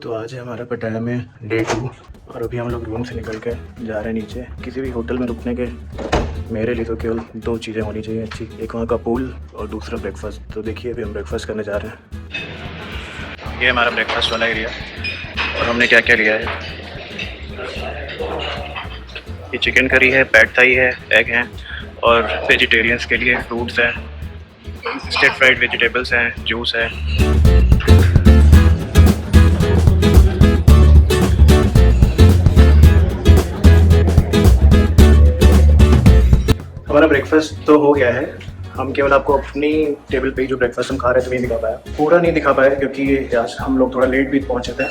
तो आज है हमारा पटाया में डे 2 और अभी हम लोग रूम से निकल के जा रहे हैं नीचे। किसी भी होटल में रुकने के मेरे लिए तो केवल 2 चीज़ें होनी चाहिए अच्छी, एक वहाँ का पूल और दूसरा ब्रेकफास्ट। तो देखिए अभी हम ब्रेकफास्ट करने जा रहे हैं। ये हमारा ब्रेकफास्ट वाला एरिया और हमने क्या क्या लिया है। ये चिकन करी है, पैड थाई है, एग हैं और वेजिटेरियंस के लिए फ्रूट्स हैं, स्टिर फ्राइड वेजिटेबल्स हैं, जूस है। हमारा ब्रेकफास्ट तो हो गया है। हम केवल आपको अपनी टेबल पे जो ब्रेकफास्ट हम खा रहे थे वही दिखा पाया, पूरा नहीं दिखा पाया क्योंकि आज हम लोग थोड़ा लेट भी पहुंचे थे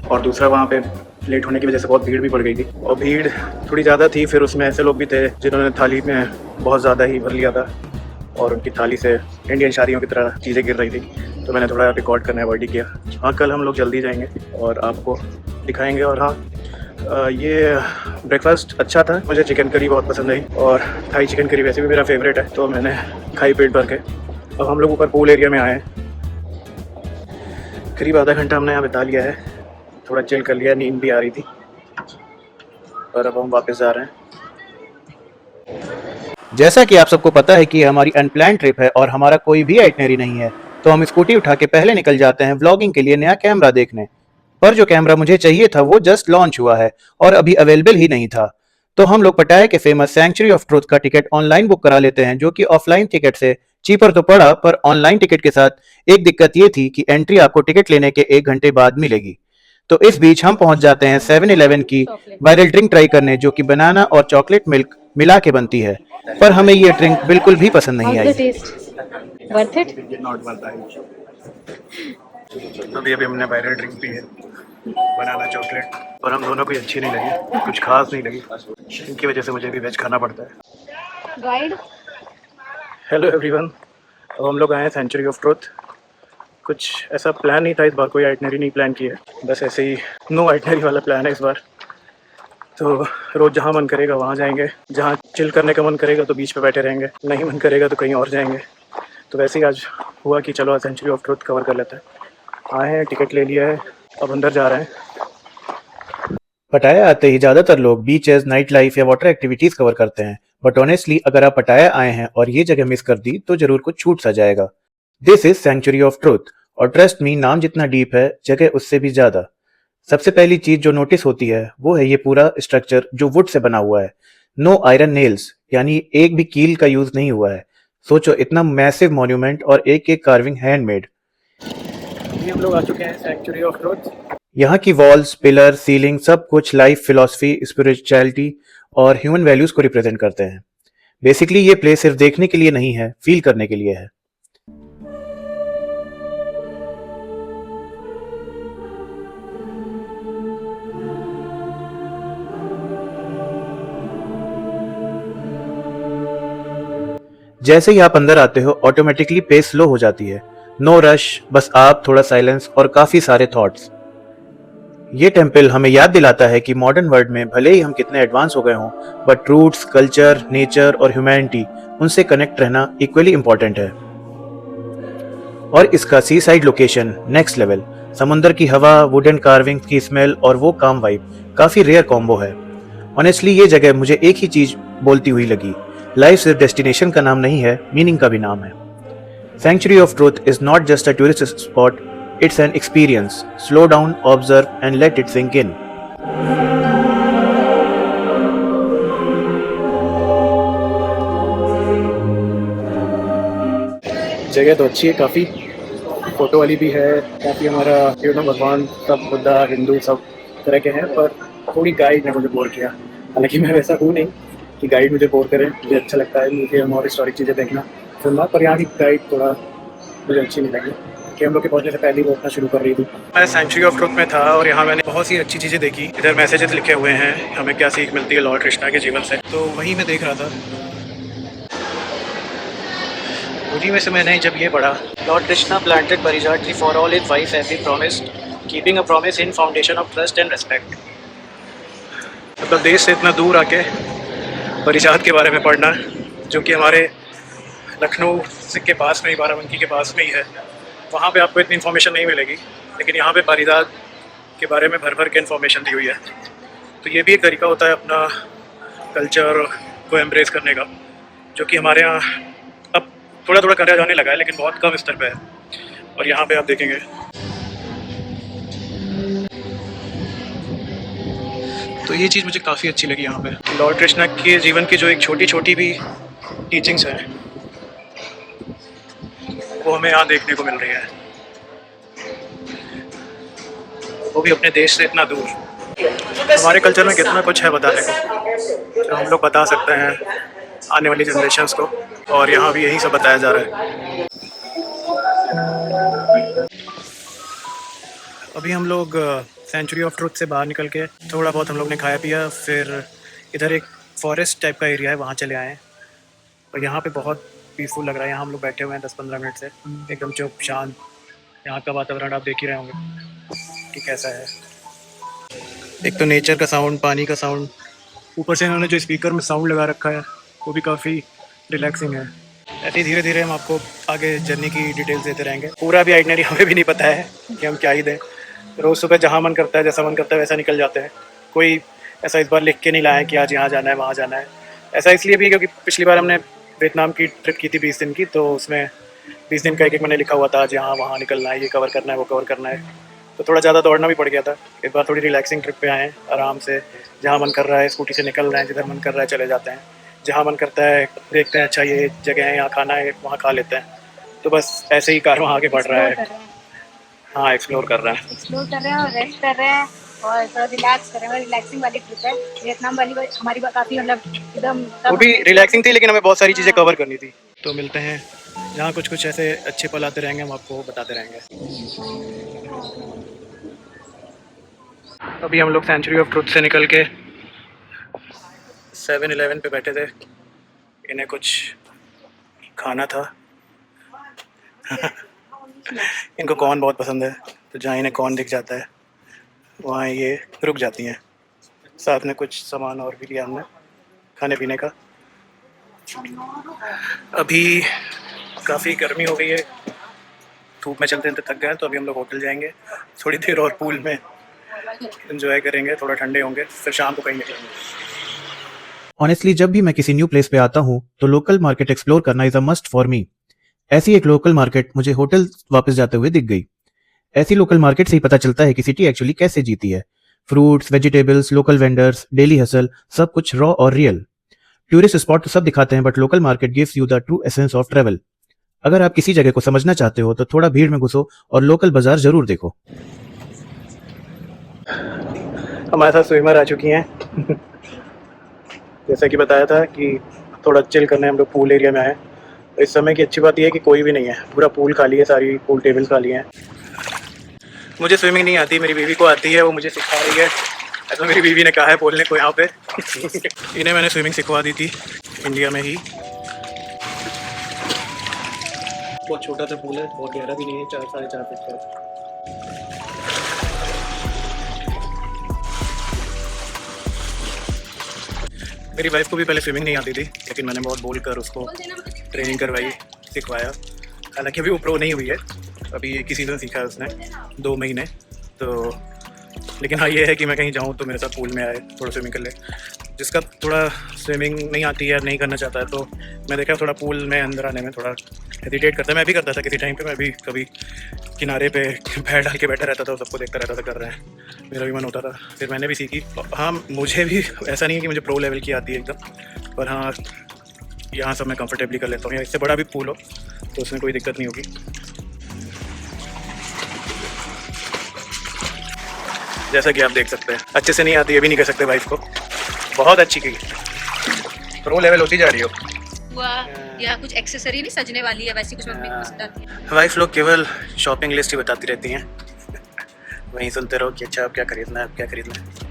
और दूसरा वहाँ पे लेट होने की वजह से बहुत भीड़ भी पड़ गई थी और भीड़ थोड़ी ज़्यादा थी। फिर उसमें ऐसे लोग भी थे जिन्होंने थाली में बहुत ज़्यादा ही भर लिया था और उनकी थाली से इंडियन शादियों की तरह चीज़ें गिर रही थी, तो मैंने थोड़ा रिकॉर्ड करना अवॉइड किया। हाँ, कल हम लोग जल्दी जाएंगे और आपको दिखाएंगे। और हाँ, ये ब्रेकफास्ट अच्छा था, मुझे चिकन करी बहुत पसंद आई और थाई चिकन करी वैसे भी मेरा फेवरेट है, तो मैंने खाई पेट भर के। अब हम लोग ऊपर पूल एरिया में आए हैं। करीब आधा घंटा हमने यहाँ बिता लिया है, थोड़ा चिल कर लिया, नींद भी आ रही थी और अब हम वापस जा रहे हैं। जैसा कि आप सबको पता है कि हमारी अनप्लान ट्रिप है और हमारा कोई भी आइटनरी नहीं है, तो हम स्कूटी उठा के पहले निकल जाते हैं व्लॉगिंग के लिए नया कैमरा देखने। पर जो कैमरा मुझे चाहिए था वो जस्ट लॉन्च हुआ है और अभी अवेलेबल ही नहीं था। तो हम लोग पटाया के फेमस सैंक्चुरी ऑफ ट्रुथ का टिकट ऑनलाइन बुक करा लेते हैं, जो कि ऑफलाइन टिकट से चीपर तो पड़ा, पर ऑनलाइन टिकट के साथ एक दिक्कत ये थी कि एंट्री आपको टिकट लेने के 1 घंटे बाद मिलेगी। तो इस बीच हम पहुंच जाते हैं 7-Eleven की वायरल ड्रिंक ट्राई करने, जो कि बनाना और चॉकलेट मिल्क मिला के बनती है, पर हमें ये ड्रिंक बिल्कुल भी पसंद नहीं आई। Worth it? Not worth it. अभी हमने वायरल ड्रिंक पी है, बनाना चॉकलेट, और हम दोनों को अच्छी नहीं लगी, कुछ खास नहीं लगी। इनकी वजह से मुझे भी वेज खाना पड़ता है। गाइड, हेलो एवरीवन, अब हम लोग आए हैं सेंचुरी ऑफ ट्रुथ। कुछ ऐसा प्लान नहीं था इस बार, कोई आइटनरी नहीं प्लान की है, बस ऐसे ही नो आइटनरी वाला प्लान है इस बार। तो रोज़ जहाँ मन करेगा वहाँ जाएंगे, जहाँ चिल करने का मन करेगा तो बीच पे बैठे रहेंगे, नहीं मन करेगा तो कहीं और जाएंगे। तो वैसे ही आज हुआ कि चलो सेंचुरी ऑफ ट्रुथ कवर कर लेते हैं। आए हैं, टिकट ले लिया है, अब अंदर जा रहे हैं। पटाया आते ही ज्यादातर लोग बीचेस, नाइट लाइफ या वाटर एक्टिविटीज कवर करते हैं, बट ऑनेस्टली अगर आप पटाया आए हैं और ये जगह मिस कर दी तो जरूर कुछ छूट सा जाएगा। This is sanctuary of truth और ट्रस्ट मी, नाम जितना डीप है जगह उससे भी ज्यादा। सबसे पहली चीज जो नोटिस होती है वो है ये पूरा स्ट्रक्चर जो वुड से बना हुआ है। नो आयरन नेल्स, यानी एक भी कील का यूज नहीं हुआ है। सोचो, इतना मैसिव मॉन्यूमेंट और एक एक कार्विंग हैंडमेड। हम लोग आ चुके हैं सैंक्चुरी ऑफ ट्रुथ। यहाँ की वॉल्स, पिलर, सीलिंग सब कुछ लाइफ फिलॉसफी, स्पिरिचुअलिटी और ह्यूमन वैल्यूज को रिप्रेजेंट करते हैं। बेसिकली ये प्लेस सिर्फ देखने के लिए नहीं है, फील करने के लिए है। जैसे ही आप अंदर आते हो ऑटोमेटिकली पेस स्लो हो जाती है। नो रश, बस आप, थोड़ा साइलेंस और काफी सारे थॉट्स। ये टेम्पल हमें याद दिलाता है कि मॉडर्न वर्ल्ड में भले ही हम कितने एडवांस हो गए हों, बट रूट्स, कल्चर, नेचर और ह्यूमैनिटी, उनसे कनेक्ट रहना इक्वली इंपॉर्टेंट है। और इसका सी साइड लोकेशन नेक्स्ट लेवल, समुद्र की हवा, वुडन कार्विंग की स्मेल और वो काम वाइब, काफी रेयर कॉम्बो है। ऑनेस्टली ये जगह मुझे एक ही चीज बोलती हुई लगी, लाइफ सिर्फ डेस्टिनेशन का नाम नहीं है, मीनिंग का भी नाम है। Sanctuary of Truth is not just a tourist spot, it's an experience. Slow down, observe and let it sink in. जगह तो अच्छी है, काफ़ी फोटो वाली भी है, काफ़ी हमारा भगवान सब, बुद्धा, हिंदू सब तरह के हैं, पर थोड़ी गाइड ने मुझे बोर किया। हालांकि मैं वैसा हूँ नहीं कि गाइड मुझे बोर करे, मुझे अच्छा लगता है म्यूजियम और हिस्टोरिक चीज़ें देखना सुनना, पर यहाँ की गाइड थोड़ा मुझे अच्छी नहीं लगी कि हम लोग के पहुंचने से पहले ही वो उठना शुरू कर रही थी। मैं सेंचुरी ऑफ ट्रुथ में था और यहाँ मैंने बहुत सी अच्छी चीज़ें देखी। इधर मैसेजेस लिखे हुए हैं, हमें क्या सीख मिलती है लॉर्ड कृष्णा के जीवन से, तो वही मैं देख रहा था। उन्हीं में से मैंने जब ये पढ़ा, lord Krishna planted parijat tree for all his wife as he promised, keeping a promise in foundation of trust and respect. मतलब देश से इतना दूर आके परिजात के बारे में पढ़ना, जो कि हमारे लखनऊ के पास में ही, बाराबंकी के पास में ही है। वहाँ पे आपको इतनी इन्फॉर्मेशन नहीं मिलेगी, लेकिन यहाँ पे पारिजात के बारे में भर भर के इन्फॉर्मेशन दी हुई है। तो ये भी एक तरीका होता है अपना कल्चर को एम्ब्रेस करने का, जो कि हमारे यहाँ अब थोड़ा थोड़ा करा जाने लगा है, लेकिन बहुत कम स्तर पे है। और यहाँ पे आप देखेंगे तो ये चीज़ मुझे काफ़ी अच्छी लगी यहाँ पे, लॉर्ड कृष्णा के जीवन की जो एक छोटी छोटी भी टीचिंग्स हैं वो हमें यहाँ देखने को मिल रही है, वो भी अपने देश से इतना दूर। हमारे कल्चर में कितना कुछ है बताने को, जो हम लोग बता सकते हैं आने वाली जनरेशन्स को, और यहाँ भी यही सब बताया जा रहा है। अभी हम लोग सेंचुरी ऑफ ट्रुथ से बाहर निकल के थोड़ा बहुत हम लोग ने खाया पिया, फिर इधर एक फॉरेस्ट टाइप का एरिया है वहाँ चले आए, और यहाँ पे बहुत पीसफुल लग रहा है। यहाँ हम लोग बैठे हुए हैं 10-15 मिनट से, एकदम चुप शांत। यहाँ का वातावरण आप देख ही रहे होंगे कि कैसा है। एक तो नेचर का साउंड, पानी का साउंड, ऊपर से इन्होंने जो स्पीकर में साउंड लगा रखा है वो भी काफ़ी रिलैक्सिंग है। ऐसे ही धीरे धीरे हम आपको आगे जर्नी की डिटेल्स देते रहेंगे। पूरा भी आइटनरी हमें भी नहीं पता है कि हम क्या ही दें। रोज़ सुबह जहाँ मन करता है, जैसा मन करता है वैसा निकल जाते हैं। कोई ऐसा इस बार लिख के नहीं लाया है कि आज यहाँ जाना है वहाँ जाना है। ऐसा इसलिए भी क्योंकि पिछली बार हमने वियतनाम की ट्रिप की थी 20 दिन की, तो उसमें 20 दिन का एक मैंने लिखा हुआ था, आज यहाँ वहाँ निकलना है, ये कवर करना है, वो कवर करना है। तो थोड़ा ज़्यादा दौड़ना भी पड़ गया था। इस बार थोड़ी रिलैक्सिंग ट्रिप पे आए हैं, आराम से जहाँ मन कर रहा है स्कूटी से निकल रहे हैं, जिधर मन कर रहा है चले जाते हैं, जहाँ मन करता है देखते हैं अच्छा ये जगह है यहाँ खाना है वहाँ खा लेते हैं। तो बस ऐसे ही कार वहाँ आगे बढ़ रहा है। हाँ, एक्सप्लोर कर रहे हैं और रेस्ट कर रहे हैं और थोड़ा रिलैक्स कर रहे हैं। रिलैक्सिंग वाली ट्रिप है। वियतनाम वाली हमारी काफ़ी मतलब एकदम वो भी रिलैक्सिंग थी, लेकिन हमें बहुत सारी चीज़ें कवर करनी थी। तो मिलते हैं जहाँ कुछ कुछ ऐसे अच्छे पल आते रहेंगे, हम आपको बताते रहेंगे। अभी हम लोग सेंचुरी ऑफ ट्रुथ से निकल के 7-Eleven पे बैठे थे, इन्हें कुछ खाना था। इनको कॉर्न बहुत पसंद है, तो जहाँ इन्हें कॉर्न दिख जाता है वहाँ ये रुक जाती हैं। साथ में कुछ सामान और भी लिया हमने खाने पीने का। अभी काफ़ी गर्मी हो गई है, धूप में चलते चलते थक गए हैं, तो अभी हम लोग होटल जाएंगे, थोड़ी देर और पूल में एंजॉय करेंगे, थोड़ा ठंडे होंगे, फिर शाम को कहीं निकलेंगे। ऑनेस्टली जब भी मैं किसी न्यू प्लेस पे आता हूँ तो लोकल मार्केट एक्सप्लोर करना is a must for me. ऐसी एक लोकल मार्केट मुझे होटल वापस जाते हुए दिख गई। ऐसी लोकल मार्केट से ही पता चलता है कि सिटी एक्चुअली कैसे जीती है। Fruits, vegetables, local vendors, daily hustle, सब कुछ रॉ और रियल। टूरिस्ट स्पॉट तो सब दिखाते हैं, but local market gives you the true essence of travel. अगर आप किसी जगह को समझना चाहते हो तो थोड़ा भीड़ में घुसो और लोकल बाजार जरूर देखो। हमारे साथ स्विमर आ चुकी हैं। जैसा कि बताया था कि थोड़ा चिल करने हम लोग पूल एरिया में आए। तो इस समय की अच्छी बात यह है कि कोई भी नहीं है, पूरा पूल खाली है, सारी पूल टेबल्स खाली हैं। मुझे स्विमिंग नहीं आती, मेरी बीवी को आती है, वो मुझे सिखा रही है। ऐसा मेरी बीवी ने कहा है बोलने को यहाँ पे। इन्हें मैंने स्विमिंग सिखवा दी थी इंडिया में ही। बहुत छोटा सा पूल है, बहुत गहरा भी नहीं है, 4-4.5 फीट का। मेरी वाइफ को भी पहले स्विमिंग नहीं आती थी, लेकिन मैंने बहुत बोल कर उसको ट्रेनिंग करवाई, सिखवाया। हालांकि अभी वो प्रो नहीं हुई है, अभी एक ही सीज़न सीखा है उसने, 2 महीने। तो लेकिन हाँ ये है कि मैं कहीं जाऊँ तो मेरे साथ पूल में आए, थोड़ा स्विमिंग कर ले। जिसका थोड़ा स्विमिंग नहीं आती है, नहीं करना चाहता है, तो मैं देखा थोड़ा पूल में अंदर आने में थोड़ा हेजिटेट करता है। मैं भी करता था किसी टाइम पे, मैं भी कभी किनारे पे पैर डाल के बैठा रहता था, सबको देखता रहता था कर रहे हैं, मेरा भी मन होता था। फिर मैंने भी सीखी। हाँ, मुझे भी ऐसा नहीं है कि मुझे प्रो लेवल की आती है एकदम, पर हाँ यहाँ सब मैं कंफर्टेबली कर लेता हूँ। या इससे बड़ा भी पूल हो तो उसमें कोई दिक्कत नहीं होगी। जैसा कि आप देख सकते हैं, अच्छे से नहीं आती, ये भी नहीं कह सकते वाइफ को, बहुत अच्छी की प्रो लेवल होती जा रही हो। या कुछ एक्सेसरी नहीं सजने वाली है, वैसी कुछ मम्मी को पसंद आती है। वाइफ लोग केवल शॉपिंग लिस्ट ही बताती रहती हैं, वहीं सुनते रहो कि अच्छा अब क्या खरीदना है, अब क्या खरीदना है।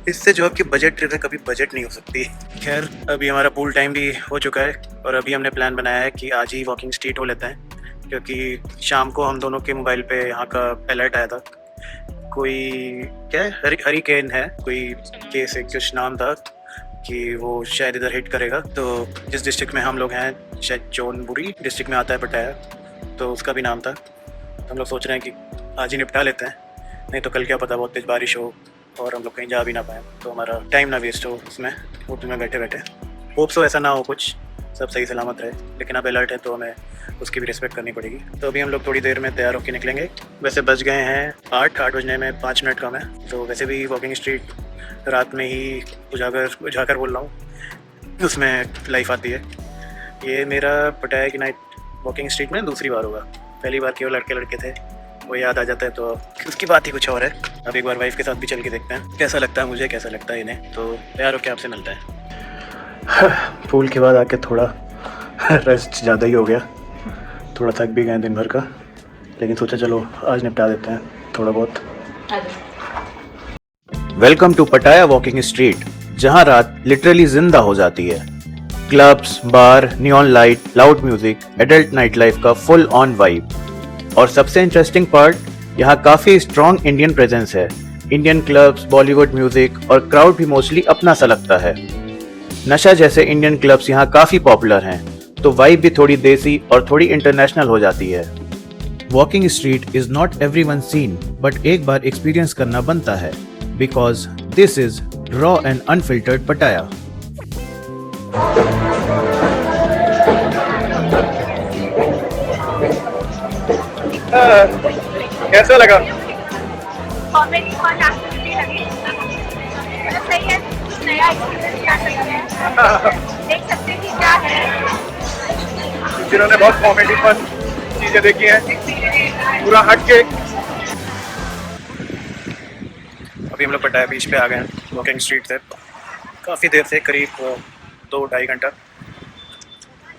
इससे जो आपकी बजट ट्रिप है कभी बजट नहीं हो सकती। खैर, अभी हमारा पूल टाइम भी हो चुका है और अभी हमने प्लान बनाया है कि आज ही वॉकिंग स्ट्रीट हो लेते हैं, क्योंकि शाम को हम दोनों के मोबाइल पे यहाँ का अलर्ट आया था। कोई क्या है, हरिकेन है, कोई केस एक कुछ नाम था कि वो शायद इधर हिट करेगा। तो जिस डिस्ट्रिक्ट में हम लोग हैं, शायद चोनबुरी डिस्ट्रिक्ट में आता है पटाया, तो उसका भी नाम था। हम लोग सोच रहे हैं कि आज ही निपटा लेते हैं, नहीं तो कल क्या पता बहुत तेज बारिश हो और हम लोग कहीं जा भी ना पाए, तो हमारा टाइम ना वेस्ट हो उसमें होटल में बैठे बैठे। होप सो ऐसा ना हो, कुछ सब सही सलामत रहे, लेकिन अब अलर्ट है तो हमें उसकी भी रिस्पेक्ट करनी पड़ेगी। तो अभी हम लोग थोड़ी देर में तैयार होकर निकलेंगे। वैसे बज गए हैं 8 बजने में 5 मिनट कम है, तो वैसे भी वॉकिंग स्ट्रीट रात में ही उजागर बोल रहा हूँ, उसमें लाइफ आती है। ये मेरा पटाया की नाइट वॉकिंग स्ट्रीट में दूसरी बार होगा। पहली बार केवल लड़के लड़के थे, वो याद आ जाता है, तो उसकी बात ही कुछ और है। अब एक बार वाइफ के साथ भी चल के देखते हैं कैसा लगता है मुझे, कैसा लगता है इन्हें। तो तैयार होकर आपसे मिलता है। पूल के बाद आके थोड़ा रेस्ट ज़्यादा ही हो गया, थोड़ा थक भी गए दिन भर का, लेकिन सोचा चलो आज निपटा देते हैं थोड़ा बहुत। Welcome to Pattaya walking street, जहां रात लिटरली जिंदा हो जाती है। Clubs, bar, neon light, loud music, adult nightlife का फुल ऑन वाइब। और सबसे इंटरेस्टिंग पार्ट, यहाँ काफी स्ट्रॉन्ग इंडियन प्रेजेंस है। इंडियन क्लब्स, बॉलीवुड म्यूजिक और क्राउड भी मोस्टली अपना सा लगता है। नशा जैसे इंडियन क्लब्स यहाँ काफी पॉपुलर हैं, तो वाइब भी थोड़ी देसी और थोड़ी इंटरनेशनल हो जाती है। Walking street is not everyone scene, but एक बार एक्सपीरियंस करना बनता है, because this is raw and unfiltered Pattaya. कैसा लगा? कॉमेडी और एक्टिविटी लगी, मतलब सही है, कुछ नया एक्सपीरियंस कर सकते हैं, देख सकते हैं कि क्या है। जिन्होंने बहुत कॉमेडी फन चीज़ें देखी हैं, पूरा हट के। अभी हम लोग पटाया बीच पे आ गए हैं वॉकिंग स्ट्रीट से। काफ़ी देर से, करीब 2-2.5 घंटा।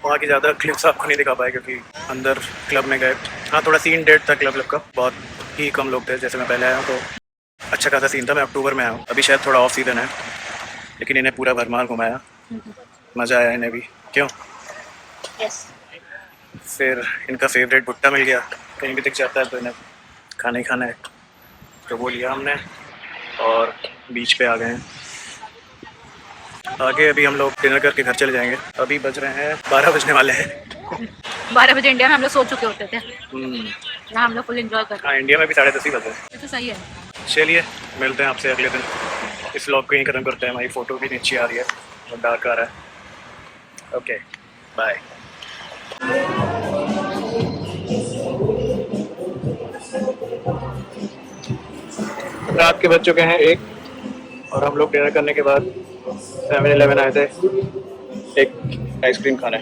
वहाँ की ज़्यादा क्लिप्स आपको नहीं दिखा पाए क्योंकि अंदर क्लब में गए। हाँ, थोड़ा सीन डेड था क्लब का, बहुत ही कम लोग थे। जैसे मैं पहले आया हूँ तो अच्छा खासा सीन था। मैं अक्टूबर में आया हूँ, अभी शायद थोड़ा ऑफ सीजन है, लेकिन इन्हें पूरा भरमार घुमाया, मज़ा आया इन्हें भी। क्यों? यस। फिर इनका फेवरेट भुट्टा मिल गया, कहीं भी दिख जाता है तो इन्हें खाना ही खाना है, तो वो लिया हमने और बीच पे आ गए हैं। आगे अभी हम लोग डिनर करके घर चले जाएंगे। अभी बज रहे हैं 12 बजने वाले हैं। 12 बजे इंडिया में हम लोग सो चुके होते थे, यहाँ हम लोग फुल एंजॉय कर रहे हाँ, इंडिया में भी 10:30 ही बजे। हैं, तो सही है। चलिए मिलते हैं आपसे अगले दिन। इस व्लॉग को यहीं ख़त्म करते हैं। हमारी फ़ोटो भी नीचे आ रही है और डार्क आ रहा है। Okay, bye. रात के बज चुके हैं 1 और हम लोग डिनर करने के बाद 7-11 आए थे एक आइसक्रीम खाने।